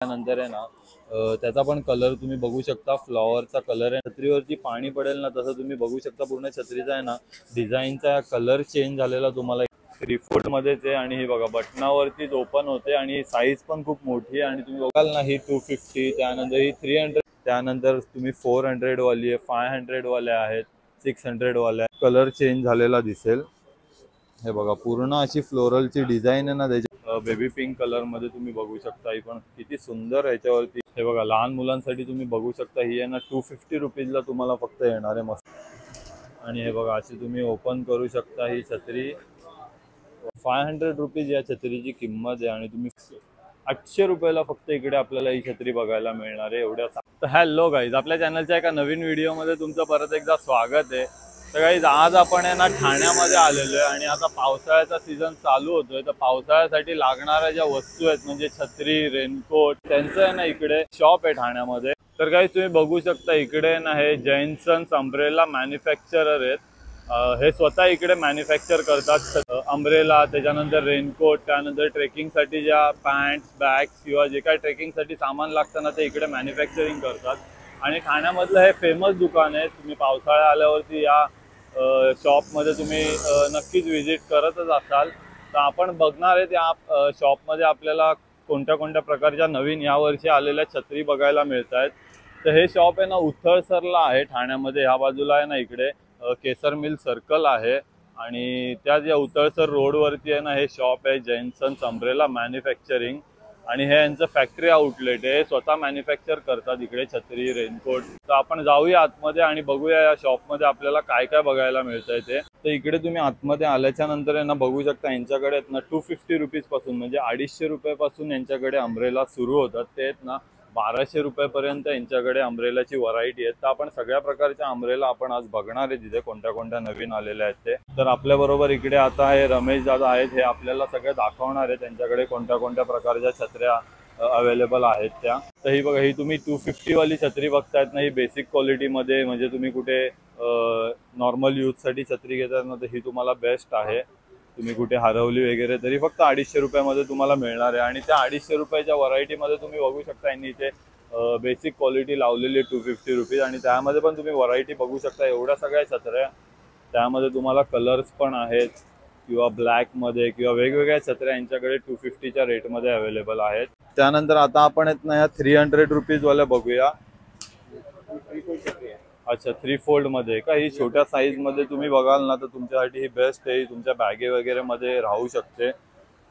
त्यानंतर आहे ना त्याचा पण कलर तुम्ही बघू शकता, फ्लॉवरचा कलर आहे। छत्रीवरती पाणी पडेल ना तसं तुम्ही बघू शकता, पूर्ण छत्रीचा आहे ना डिझाईनचा कलर चेंज झालेला तुम्हाला 3/4 मध्येच आहे। आणि हे बघा बटनावरतीच ओपन होते आणि साईज पण खूप मोठी आहे। आणि तुम्ही बघाल ना ही 250, त्यानंतर ही 300, त्यानंतर तुम्ही 400 वाली आहे, 500 वाले आहेत, 600 वाले आहेत। कलर चेंज झालेला दिसेल। हे बघा पूर्ण अशी फ्लोरलची डिझाईन आहे ना त्याची, बेबी पिंक कलर मध्ये तुम्ही बघू शकता। ही पण किती सुंदर याच्यावरती। हे बघा लहान मुलांसाठी तुम्ही बघू शकता, ही आहे ना 250 रुपीजला तुम्हाला फक्त येणार आहे मस्त। आणि हे बघा अशी तुम्ही ओपन करू शकता ही छत्री। 500 रुपीज या छत्रीची किंमत आहे आणि तुम्ही 800 रुपयाला फक्त इकडे आपल्याला ही छत्री बघायला मिळणार आहे एवढ्या। तर हॅलो गाईज, आपल्या चॅनलच्या एका नवीन व्हिडिओमध्ये तुमचं परत एकदा स्वागत आहे। तर गाईज आज आपण आहे ना ठाण्यामध्ये आलेलो आहे आणि आता पावसाळ्याचा सीझन चालू होतोय। तर पावसाळ्यासाठी लागणाऱ्या ज्या वस्तू आहेत म्हणजे छत्री, रेनकोट, त्यांचं आहे ना इकडे शॉप आहे ठाण्यामध्ये। तर गाईज तुम्ही बघू शकता इकडे ना हे जैनसन्स अंब्रेला मॅन्युफॅक्चरर आहेत। हे स्वतः इकडे मॅन्युफॅक्चर करतात अंब्रेला, त्याच्यानंतर रेनकोट, त्यानंतर ट्रेकिंगसाठी ज्या पॅन्ट्स, बॅग्स किंवा जे काही ट्रेकिंगसाठी सामान लागतं ना ते इकडे मॅन्युफॅक्चरिंग करतात। आणि ठाण्यामधलं हे फेमस दुकान आहे। तुम्ही पावसाळा आल्यावरती या शॉपमध्ये तुम्ही नक्कीच व्हिजिट करतच असाल। तर आपण बघणार आहे त्या शॉपमध्ये आपल्याला कोणत्या कोणत्या प्रकारच्या नवीन यावर्षी आलेल्या छत्री बघायला मिळत आहेत। तर हे शॉप आहे ना उथळसरला आहे ठाण्यामध्ये। ह्या बाजूला आहे ना इकडे केसर मिल सर्कल आहे आणि त्या ज्या उथळसर रोडवरती आहे ना हे शॉप आहे जैनसन्स अंब्रेला मॅन्युफॅक्चरिंग। आणि हे यांचं फॅक्टरी आउटलेट आहे, स्वतः मॅन्युफॅक्चर करतात इकडे छत्री, रेनकोट। तर आपण जाऊया आतमध्ये आणि बघूया या शॉपमध्ये आपल्याला काय काय बघायला मिळतंय ते। तर इकडे तुम्ही आतमध्ये आल्याच्या नंतर यांना बघू शकता, यांच्याकडे आहेत ना 250 रुपीज पासून म्हणजे 250 रुपयापासून यांच्याकडे अंब्रेला सुरू होतात। ते आहेत ना 1200 रुपयापर्यंत यांच्याकडे अंब्रेलाची व्हरायटी आहे। तर आपण सगळ्या प्रकारच्या अंब्रेला आपण आज बघणार आहे तिथे कोणत्या कोणत्या नवीन आलेल्या आहेत ते। तर आपल्या बरोबर इकडे आता हे रमेश दादा आहेत, हे आपल्याला सगळे दाखवणार आहे त्यांच्याकडे कोणत्या कोणत्या प्रकारच्या छत्र्या अवेलेबल आहेत त्या। तर ही बघा, ही तुम्ही 250 वाली छत्री बघतायत ना, ही बेसिक क्वालिटीमध्ये, म्हणजे तुम्ही कुठे नॉर्मल यूजसाठी छत्री घेतात ना तर ही तुम्हाला बेस्ट आहे। तुम्ही कुठे हरवली वगैरे तरी फक्त 250 रुपयामध्ये तुम्हाला मिळणार आहे। आणि त्या 250 रुपयाच्या व्हरायटीमध्ये तुम्ही बघू शकता यांनी इथे बेसिक क्वालिटी लावलेली 250 रुपीज। आणि त्यामध्ये पण तुम्ही व्हरायटी बघू शकता, एवढ्या सगळ्या छत्र्या। त्यामध्ये तुम्हाला कलर्स पण आहेत किंवा ब्लॅकमध्ये किंवा वेगवेगळ्या छत्र्या यांच्याकडे 250च्या रेटमध्ये अवेलेबल आहेत। त्यानंतर आता आपण आहेत ना या 300 रुपीजवाल्या बघूया। अच्छा, 3 फोल्ड मध्ये का? ही छोट्या साईज मध्ये तुम्ही बघाल ना तर तुमच्यासाठी ही बेस्ट आहे, तुमच्या बॅगे वगैरे मध्ये राहू शकते।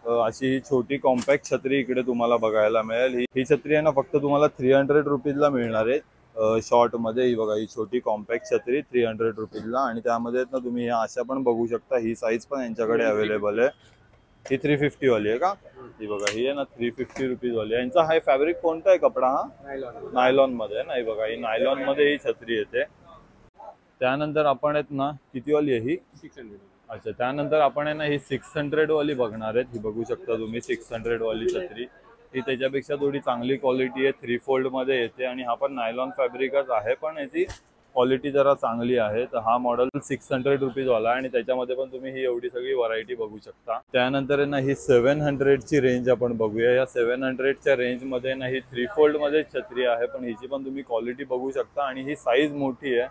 अशी छोटी कॉम्पॅक्ट छत्री इकडे तुम्हाला बघायला मिळेल। ही छत्री आहे ना फक्त तुम्हाला 300 रुपीजला मिळणार आहे शॉर्ट मध्ये। ही बघा, ही छोटी कॉम्पॅक्ट छत्री 300 रुपीजला। आणि त्यामध्ये ना तुम्ही ह्या अशा पण बघू शकता, ही साईज पण यांच्याकडे अवेलेबल आहे। ही 350 वाली आहे का? ही बघा, ही आहे ना 350 रुपीज वाली। यांचा हा फॅब्रिक कोणता आहे कपडा? हा नायलॉन मध्ये नाही बघा, ही नायलॉन मध्ये ही छत्री येते। त्यानंतर आपण आहेत ना किती वाली आहे ही? 600। अच्छा, त्यानंतर आपण आहे ना ही 600 वाली बघणार आहेत। ही बघू शकता तुम्ही 600 वाली छत्री, ही त्याच्यापेक्षा थोडी चांगली क्वालिटी आहे, 3 फोल्ड मध्ये येते। आणि हा पण नायलॉन फॅब्रिकच आहे पण याची क्वालिटी जरा चांगली आहे। तर हा मॉडेल 600 रुपीज वाला आहे आणि त्याच्यामध्ये पण तुम्ही ही एवढी सगळी व्हरायटी बघू शकता। त्यानंतर आहे ना ही 700ची रेंज आपण बघूया। या 700च्या रेंज मध्ये ना ही 3 फोल्ड मध्ये छत्री आहे, पण हिची पण तुम्ही क्वालिटी बघू शकता। आणि ही साईज मोठी आहे,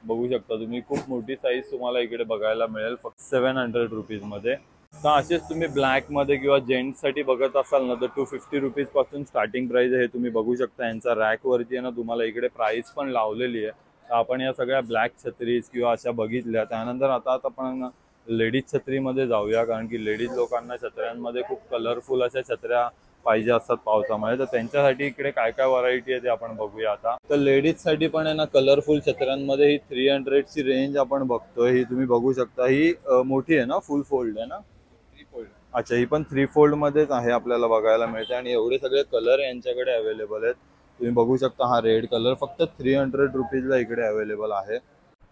बघू शकता तुम्ही, खूप मोठी साईज तुम्हाला इकडे बघायला मिळेल फक्त 700 रुपीज मध्ये। तर असेच तुम्ही ब्लॅक मध्ये किंवा जेंट्स साठी बघत असाल ना तर 250 रुपीज पासून स्टार्टिंग प्राइस आहे, हे तुम्ही बघू शकता। यांचा रॅक वरती आहे ना तुम्हाला इकडे प्राइस पण लावलेली आहे। तर आपण या सगळ्या ब्लॅक छत्रीज किंवा अशा बघितल्या। त्यानंतर आता आपण लेडीज छत्रीमध्ये जाऊया, कारण की लेडीज लोकांना छत्र्यांमध्ये खूप कलरफुल अशा छत्र्या पाहिजे असतात पावसामध्ये। तर त्यांच्यासाठी इकडे काय काय व्हरायटी आहे ते आपण बघूया आता। तर लेडीज साठी पण आहे ना कलरफुल छत्र्यांमध्ये ही 300ची रेंज आपण बघतोय। ही तुम्ही बघू शकता, ही मोठी आहे ना, फुल फोल्ड आहे ना? 3 फोल्ड। अच्छा, ही पण 3 फोल्ड मध्येच आहे आपल्याला बघायला मिळते। आणि एवढे सगळे कलर यांच्याकडे अवेलेबल आहेत। तुम्ही बघू शकता, हा रेड कलर फक्त 300 रुपीजला इकडे अवेलेबल आहे।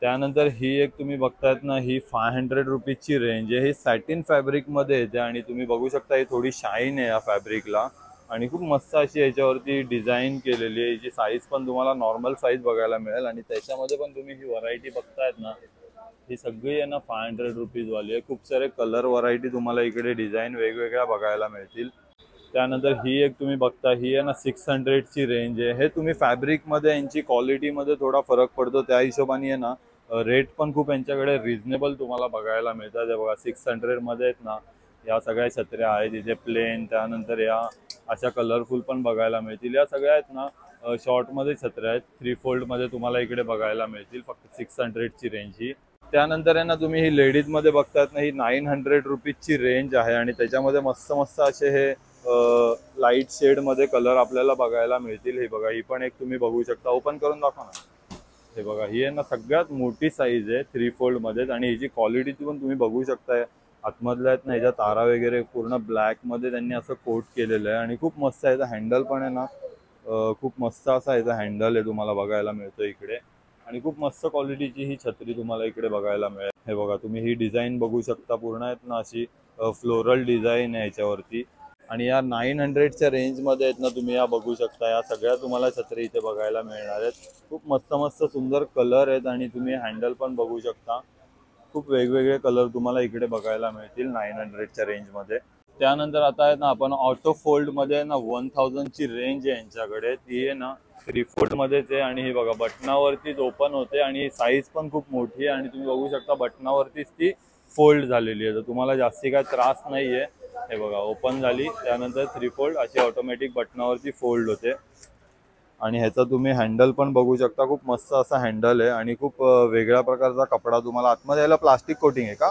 त्यानंतर ही एक तुम्ही बघतायत ना, ही 500 रुपीजची रेंज आहे। ही सॅटिन फॅब्रिक मध्ये येते आणि तुम्ही बघू शकता ही थोडी शाईन आहे या फॅब्रिकला आणि खूप मस्त अशी याच्यावरती डिझाईन केलेली आहे। याची साईज पण तुम्हाला नॉर्मल साईज बघायला मिळेल आणि त्याच्यामध्ये पण तुम्ही ही व्हरायटी बघतायत ना, ही सगळी आहे ना 500 रुपीज वाली आहे। खूप सारे कलर व्हरायटी तुम्हाला इकडे डिझाईन वेगवेगळ्या बघायला मिळतील। त्यानंतर ही एक तुम्ही बघता, ही आहे ना 600ची रेंज आहे। हे तुम्ही फॅब्रिकमध्ये यांची क्वालिटीमध्ये थोडा फरक पडतो, त्या हिशोबाने आहे ना रेट पण खूप यांच्याकडे रिझनेबल तुम्हाला बघायला मिळतात। हे बघा 600मध्ये आहेत ना या सगळ्या छत्र्या आहेत, इथे प्लेन, त्यानंतर या अशा कलरफुल पण बघायला मिळतील। या सगळ्या आहेत ना शॉर्टमध्ये छत्र्या आहेत, 3 फोल्डमध्ये तुम्हाला इकडे बघायला मिळतील, फक्त 600ची रेंज ही। त्यानंतर आहे ना तुम्ही ही लेडीजमध्ये बघतात ना, ही 900 रुपीजची रेंज आहे आणि त्याच्यामध्ये मस्त मस्त असे हे लाईट शेडमध्ये कलर आपल्याला बघायला मिळतील। हे बघा, ही पण एक तुम्ही बघू शकता, ओपन करून दाखवा ना। हे बघा, ही आहे ना सगळ्यात मोठी साईज आहे 3 फोल्डमध्ये आणि हिची क्वालिटी पण तुम्ही बघू शकताय। आतमधल्या आहेत ना ह्याच्या तारा वगैरे पूर्ण ब्लॅकमध्ये त्यांनी असं कोट केलेलं आहे आणि खूप मस्त आहे। हँडल पण आहे ना खूप मस्त असा याचा हँडल आहे, तुम्हाला बघायला मिळतो इकडे आणि खूप मस्त क्वालिटीची ही छत्री तुम्हाला इकडे बघायला मिळेल। हे बघा, तुम्ही ही डिझाईन बघू शकता, पूर्ण आहेत ना अशी फ्लोरल डिझाईन आहे याच्यावरती आणि या 900च्या रेंजमध्ये आहेत ना तुम्ही या बघू शकता, या सगळ्या तुम्हाला छत्री इथे बघायला मिळणार आहेत। खूप मस्त मस्त सुंदर कलर आहेत आणि तुम्ही हँडल पण बघू शकता, खूप वेगवेगळे कलर तुम्हाला इकडे बघायला मिळतील 900च्या रेंजमध्ये। त्यानंतर आता आहे ना आपण ऑटो फोल्डमध्ये ना 1000ची रेंज आहे यांच्याकडे, ती आहे ना 3 फोल्डमध्येच आहे आणि ही बघा बटनावरतीच ओपन होते आणि साईज पण खूप मोठी आहे आणि तुम्ही बघू शकता बटनावरतीच ती फोल्ड झालेली आहे, तर तुम्हाला जास्ती काय त्रास नाही आहे। हे बघा, ओपन झाली, त्यानंतर 3 फोल्ड अशी ऑटोमॅटिक बटनावरती फोल्ड होते आणि ह्याचा तुम्ही हँडल पण बघू शकता, खूप मस्त असा हँडल आहे आणि खूप वेगळ्या प्रकारचा कपडा तुम्हाला आतमध्ये याला प्लास्टिक कोटिंग आहे का?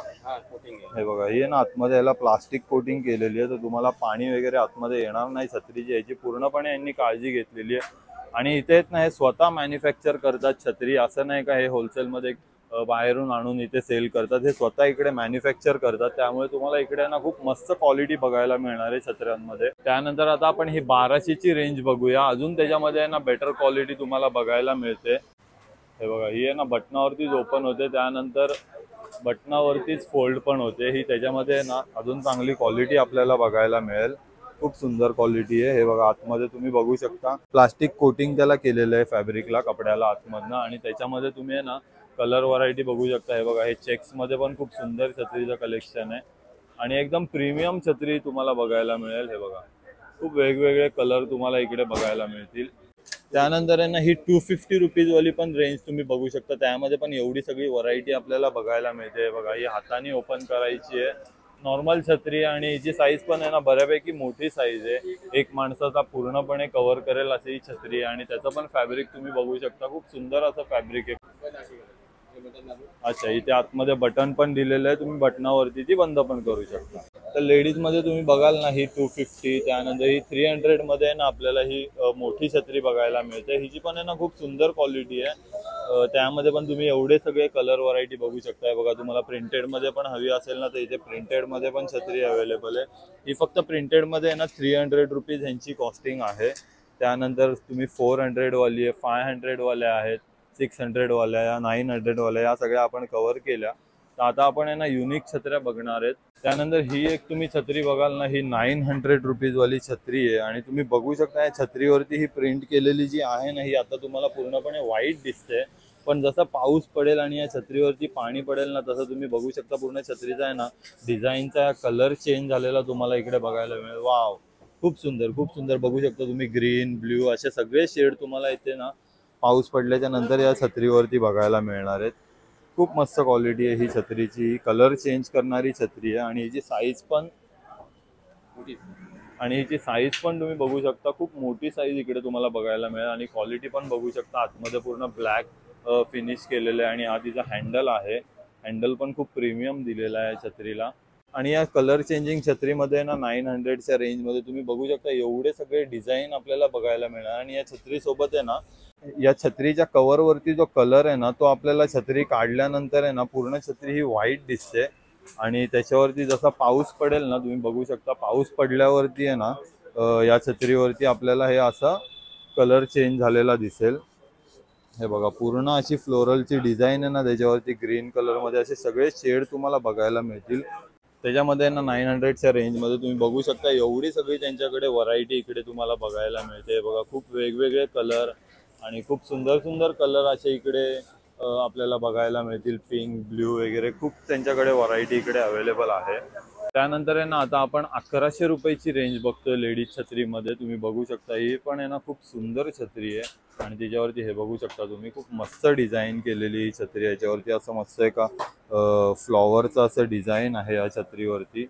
कोटिंग आहे। हे बघा, ही आहे ना आतमध्ये याला प्लास्टिक कोटिंग केलेली आहे, तर तुम्हाला पाणी वगैरे आतमध्ये येणार नाही छत्रीची, याची पूर्णपणे यांनी काळजी घेतलेली आहे। आणि इथे ना हे स्वतः मॅन्युफॅक्चर करतात छत्री, असं नाही का हे होलसेलमध्ये बाहेरून आणून इथे सेल करतात, हे स्वतः इकडे मॅन्युफॅक्चर करतात, त्यामुळे तुम्हाला इकडे ना खूप मस्त क्वालिटी बघायला मिळणार आहे छत्र्यांमध्ये। त्यानंतर आता आपण ही 1200ची रेंज बघूया, अजून त्याच्यामध्ये आहे ना बेटर क्वालिटी तुम्हाला बघायला मिळते। हे बघा, ही आहे ना बटनावरतीच ओपन होते, त्यानंतर बटनावरतीच फोल्ड पण होते, ही त्याच्यामध्ये ना अजून चांगली क्वालिटी आपल्याला बघायला मिळेल, खूप सुंदर क्वालिटी आहे। हे बघा, आतमध्ये तुम्ही बघू शकता प्लास्टिक कोटिंग त्याला केलेलं आहे फॅब्रिकला, कपड्याला आतमधनं, आणि त्याच्यामध्ये तुम्ही आहे ना कलर व्हरायटी बघू शकता। हे बघा, हे चेक्स मध्ये पण खूप सुंदर छत्रीचं कलेक्शन आहे आणि एकदम प्रीमियम छत्री तुम्हाला बघायला मिळेल। हे बघा, खूप वेगवेगळे कलर तुम्हाला इकडे बघायला मिळतील। त्यानंतर आहे ना ही 250 रुपीज वाली पण रेंज तुम्ही बघू शकता, त्यामध्ये पण एवढी सगळी व्हरायटी आपल्याला बघायला मिळते। बघा, ही हाताने ओपन करायची आहे, नॉर्मल छत्री आणि हिची साईज पण आहे ना बऱ्यापैकी मोठी साईज आहे, एक माणसाचा पूर्णपणे कव्हर करेल अशी ही छत्री आहे आणि त्याचं पण फॅब्रिक तुम्ही बघू शकता, खूप सुंदर असं फॅब्रिक आहे। अच्छा, इथे आतमध्ये बटन पण दिलेलं आहे, तुम्ही बटनावरती ती बंद पण करू शकता। तर लेडीज मध्ये तुम्ही बघाल ना ही 250, त्यानंतर ही 300 मध्ये ना आपल्याला ही मोठी छत्री बघायला मिळते, हिची पण आहे ना खूप सुंदर क्वालिटी आहे। त्यामध्ये पण तुम्ही एवढे सगळे कलर व्हरायटी बघू शकताय। बघा, तुम्हाला प्रिंटेड मध्ये पण हवी असेल ना तर इथे प्रिंटेड मध्ये पण छत्री अवेलेबल आहे, ही फक्त प्रिंटेड मध्ये आहे ना 300 रुपीज ह्यांची कॉस्टिंग आहे। त्यानंतर तुम्ही 400 वाली आहे, 500 वाल्या आहेत, 600 वाल्या, या 900 वाल्या, या सगळ्या आपण कव्हर केल्या। तर आता आपण आहे ना युनिक छत्र्या बघणार आहेत। त्यानंतर ही एक तुम्ही छत्री बघाल ना, ही 900 रुपीज वाली छत्री आहे आणि तुम्ही बघू शकता या छत्रीवरती ही प्रिंट केलेली जी आहे ना, ही आता तुम्हाला पूर्णपणे व्हाईट दिसते, पण जसा पाऊस पडेल आणि या छत्रीवरती पाणी पडेल ना तसं तुम्ही बघू शकता पूर्ण छत्रीचा आहे ना डिझाईनचा कलर चेंज झालेला तुम्हाला इकडे बघायला मिळेल। वाव, खूप सुंदर, खूप सुंदर बघू शकता तुम्ही, ग्रीन, ब्ल्यू असे सगळे शेड तुम्हाला इथे ना पाऊस पडल्याच्या नंतर या छत्रीवरती बघायला मिळणार आहेत। खूप मस्त क्वालिटी आहे ही छत्रीची, कलर चेंज करणारी छत्री आहे आणि हिची साईज पण तुम्ही बघू शकता, खूप मोठी साईज इकडे तुम्हाला बघायला मिळेल आणि क्वालिटी पण बघू शकता। आतमध्ये पूर्ण ब्लॅक फिनिश केलेलं आहे आणि हा तिचा हँडल आहे, हँडल पण खूप प्रीमियम दिलेला आहे छत्रीला। आणि या कलर चेंजिंग छत्रीमध्ये ना 900च्या रेंजमध्ये तुम्ही बघू शकता एवढे सगळे डिझाईन आपल्याला बघायला मिळणार आणि या छत्री सोबत आहे ना या छत्रीच्या कव्हर वरती जो कलर आहे ना तो आपल्याला छत्री काढल्यानंतर आहे ना पूर्ण छत्री ही व्हाईट दिसते आणि त्याच्यावरती जसा पाऊस पडेल ना तुम्ही बघू शकता, पाऊस पडल्यावरती आहे ना या छत्रीवरती आपल्याला हे असा कलर चेंज झालेला दिसेल। हे बघा, पूर्ण अशी फ्लोरलची डिझाईन आहे ना त्याच्यावरती, ग्रीन कलर मध्ये असे सगळे शेड तुम्हाला बघायला मिळतील। त्याच्यामध्ये ना 900च्या रेंजमध्ये तुम्ही बघू शकता एवढी सगळी त्यांच्याकडे व्हरायटी इकडे तुम्हाला बघायला मिळते। बघा, खूप वेगवेगळे कलर आणि खूप सुंदर सुंदर कलर असे इकडे आपल्याला बघायला मिळतील, पिंक, ब्ल्यू वगैरे खूप त्यांच्याकडे व्हरायटी इकडे अवेलेबल आहे। त्यानंतर आहे ना आता आपण 1100 रुपयाची रेंज बघतोय लेडीज छत्रीमध्ये. तुम्ही बघू शकता ही पण आहे ना खूप सुंदर छत्री आहे आणि त्याच्यावरती हे बघू शकता तुम्ही खूप मस्त डिझाईन केलेली ही छत्री आहे. याच्यावरती असं मस्त एका फ्लॉवरचं असं डिझाईन आहे या छत्रीवरती.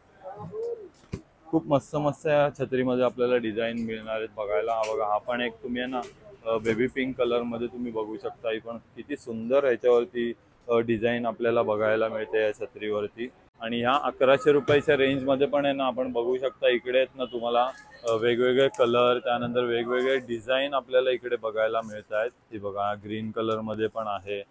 खूप मस्त मस्त या छत्रीमध्ये आपल्याला डिझाईन मिळणार आहेत बघायला. हा बघा, हा पण एक तुम्ही आहे ना बेबी पिंक कलर मध्ये तुम्ही बघू शकता. ही पण किती सुंदर याच्यावरती डिझाईन आपल्याला बघायला मिळते या छत्रीवरती. आणि ह्या 1100 रुपयाच्या रेंज मध्ये पण आहे ना आपण बघू शकता इकडे आहेत ना तुम्हाला वेगवेगळे कलर, त्यानंतर वेगवेगळे डिझाईन आपल्याला इकडे बघायला मिळत आहेत. हे बघा, ग्रीन कलर मध्ये पण आहे.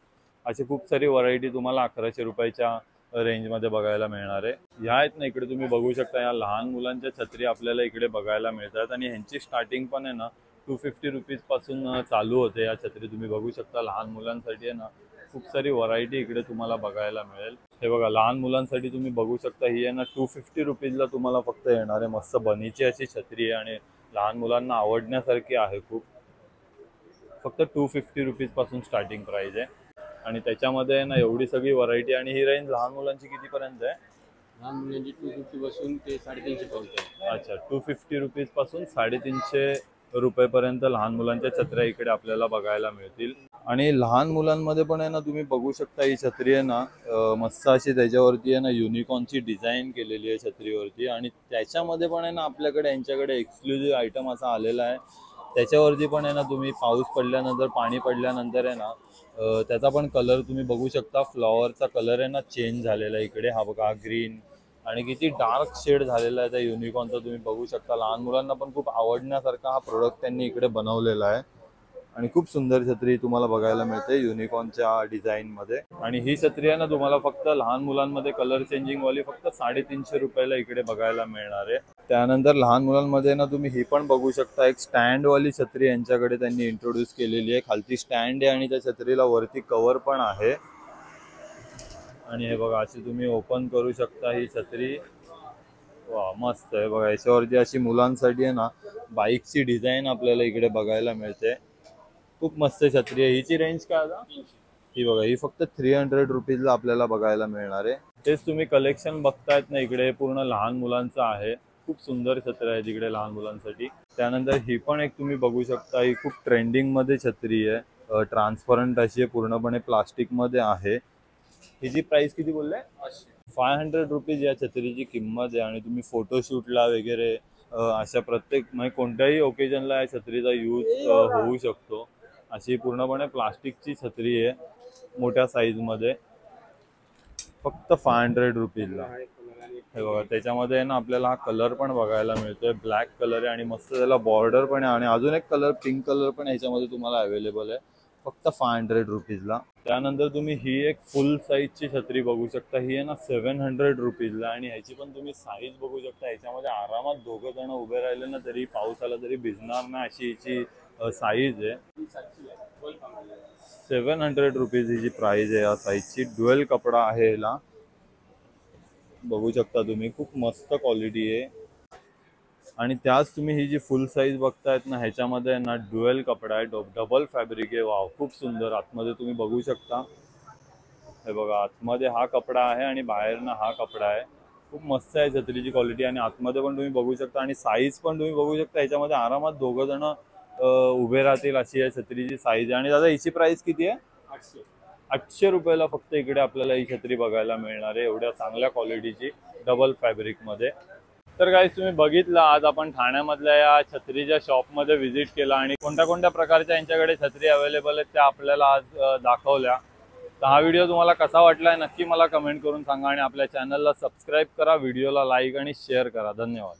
अशी खूप सारी व्हरायटी तुम्हाला 1100 रुपयाच्या रेंज मध्ये बघायला मिळणार आहे. ह्या आहेत ना इकडे तुम्ही बघू शकता, या लहान मुलांच्या छत्री आपल्याला इकडे बघायला मिळतात आणि ह्यांची स्टार्टिंग पण आहे ना 250 रुपीज पासून चालू होते. या छत्री तुम्ही बघू शकता लहान मुलांसाठी आहे ना खूप सारी व्हरायटी इकडे तुम्हाला बघायला मिळेल. हे बघा, लहान मुलांसाठी तुम्ही बघू शकता ही आहे ना 250 रुपीजला तुम्हाला फक्त येणार आहे. मस्त बनीची अशी छत्री आहे आणि लहान मुलांना आवडण्यासारखी आहे खूप. फक्त 250 रुपीज पासून स्टार्टिंग प्राइस आहे आणि त्याच्यामध्ये ना एवढी सगळी व्हरायटी. आणि ही रेंज लहान मुलांची किती पर्यंत आहे? लहान मुलांची 250 पासून ते 350 पर्यंत. अच्छा, 250 रुपीज पासून 350 रुपयेपर्यंत लहान मुलांच्या छत्र्या इकडे आपल्याला बघायला मिळतील. आणि लहान मुलांमध्ये पण आहे ना तुम्ही बघू शकता ही छत्री आहे ना मस्त अशी त्याच्यावरती आहे ना युनिकॉर्नची डिझाईन केलेली आहे छत्रीवरती. आणि त्याच्यामध्ये पण आहे ना आपल्याकडे यांच्याकडे एक्सक्लुझिव्ह आयटम असा आलेला आहे. त्याच्यावरती पण आहे ना तुम्ही पाऊस पडल्यानंतर, पाणी पडल्यानंतर आहे ना त्याचा पण कलर तुम्ही बघू शकता. फ्लॉवरचा कलर आहे ना चेंज झालेला आहे इकडे. हा बघा, ग्रीन आणि किती डार्क शेड झालेला आहे त्या युनिकॉर्नचा तुम्ही बघू शकता. लहान मुलांना पण खूप आवडण्यासारखा हा प्रोडक्ट त्यांनी इकडे बनवलेला आहे आणि खूप सुंदर छत्री तुम्हाला बघायला मिळते युनिकॉर्नच्या डिझाईन मध्ये. आणि ही छत्री आहे ना तुम्हाला फक्त लहान मुलांमध्ये कलर चेंजिंग वाली फक्त 350 रुपयाला इकडे बघायला मिळणार आहे. त्यानंतर लहान मुलांमध्ये ना तुम्ही ही पण बघू शकता, एक स्टँड वाली छत्री यांच्याकडे त्यांनी इंट्रोड्यूस केलेली आहे. खालती स्टँड आहे आणि त्या छत्रीला वरती कव्हर पण आहे. आणि हे बघा, अशी तुम्ही ओपन करू शकता ही छत्री. वा, मस्त आहे बघा. याच्यावरती अशी मुलांसाठी आहे ना बाईकची डिझाईन आपल्याला इकडे बघायला मिळते. खूप मस्त छत्री आहे. हिची रेंज काय आता? ही बघा, ही फक्त 300 रुपीजला आपल्याला बघायला मिळणार आहे. तेच तुम्ही कलेक्शन बघतायत ना इकडे, पूर्ण लहान मुलांचं आहे. खूप सुंदर छत्री आहे तिकडे लहान मुलांसाठी. त्यानंतर ही पण एक तुम्ही बघू शकता, ही खूप ट्रेंडिंग मध्ये छत्री आहे. ट्रान्सपरंट अशी आहे, पूर्णपणे प्लास्टिक मध्ये आहे. हिची प्राइस किती बोलले? 500 रुपीज या छत्रीची किंमत आहे. आणि तुम्ही फोटोशूटला वगैरे अशा प्रत्येक म्हणजे कोणत्याही ओकेजनला या छत्रीचा यूज होऊ शकतो. अशी पूर्णपणे प्लास्टिकची छत्री आहे मोठ्या साईज मध्ये, फक्त 500 रुपीजला. हे बघा, त्याच्यामध्ये ना आपल्याला हा कलर पण बघायला मिळतोय. ब्लॅक कलर आहे आणि मस्त त्याला बॉर्डर पण आहे. आणि अजून एक कलर पिंक कलर पण ह्याच्यामध्ये तुम्हाला अवेलेबल आहे, फक्त 500 रुपीजला. त्यानंतर तुम्ही ही एक फुल साईजची छत्री बघू शकता. ही आहे ना 700 रुपीजला आणि ह्याची पण तुम्ही साईज बघू शकता. ह्याच्यामध्ये आरामात 2 जण उभे राहिले ना तरी पाऊस आला तरी भिजणार नाही अशी हिची साईज आहे. 700 रुपीज हिची प्राइस आहे या साईजची. ड्युअल कपडा आहे ह्याला, बघू शकता तुम्ही. खूप मस्त क्वालिटी आहे. आणि त्याच तुम्ही ही जी फुल साईज बघतायत ना ह्याच्यामध्ये ना ड्युअल कपडा आहे, डबल फॅब्रिक आहे. वाव, खूप सुंदर. आतमध्ये तुम्ही बघू शकता. हे बघा, आतमध्ये हा कपडा आहे आणि बाहेर ना हा कपडा आहे. खूप मस्त आहे छत्रीची क्वालिटी. आणि आतमध्ये पण तुम्ही बघू शकता आणि साईज पण तुम्ही बघू शकता. ह्याच्यामध्ये आरामात 2 जण उभे राहतील अशी या छत्रीची साईज आहे. आणि दादा हिची प्राइस किती आहे? 800 रुपयाला फक्त इकडे आपल्याला ही छत्री बघायला मिळणार आहे, एवढ्या चांगल्या क्वालिटीची डबल फॅब्रिक मध्ये. तर गाईस, तुम्ही बघितलं आज आपण ठाण्यामधल्या या छत्रीच्या शॉपमध्ये व्हिजिट केला आणि कोणत्या कोणत्या प्रकारच्या यांच्याकडे छत्री अवेलेबल आहेत त्या आपल्याला आज दाखवल्या. तर हा व्हिडिओ तुम्हाला कसा वाटलाय नक्की मला कमेंट करून सांगा आणि आपल्या चॅनलला सबस्क्राईब करा, व्हिडिओला लाईक आणि शेअर करा. धन्यवाद.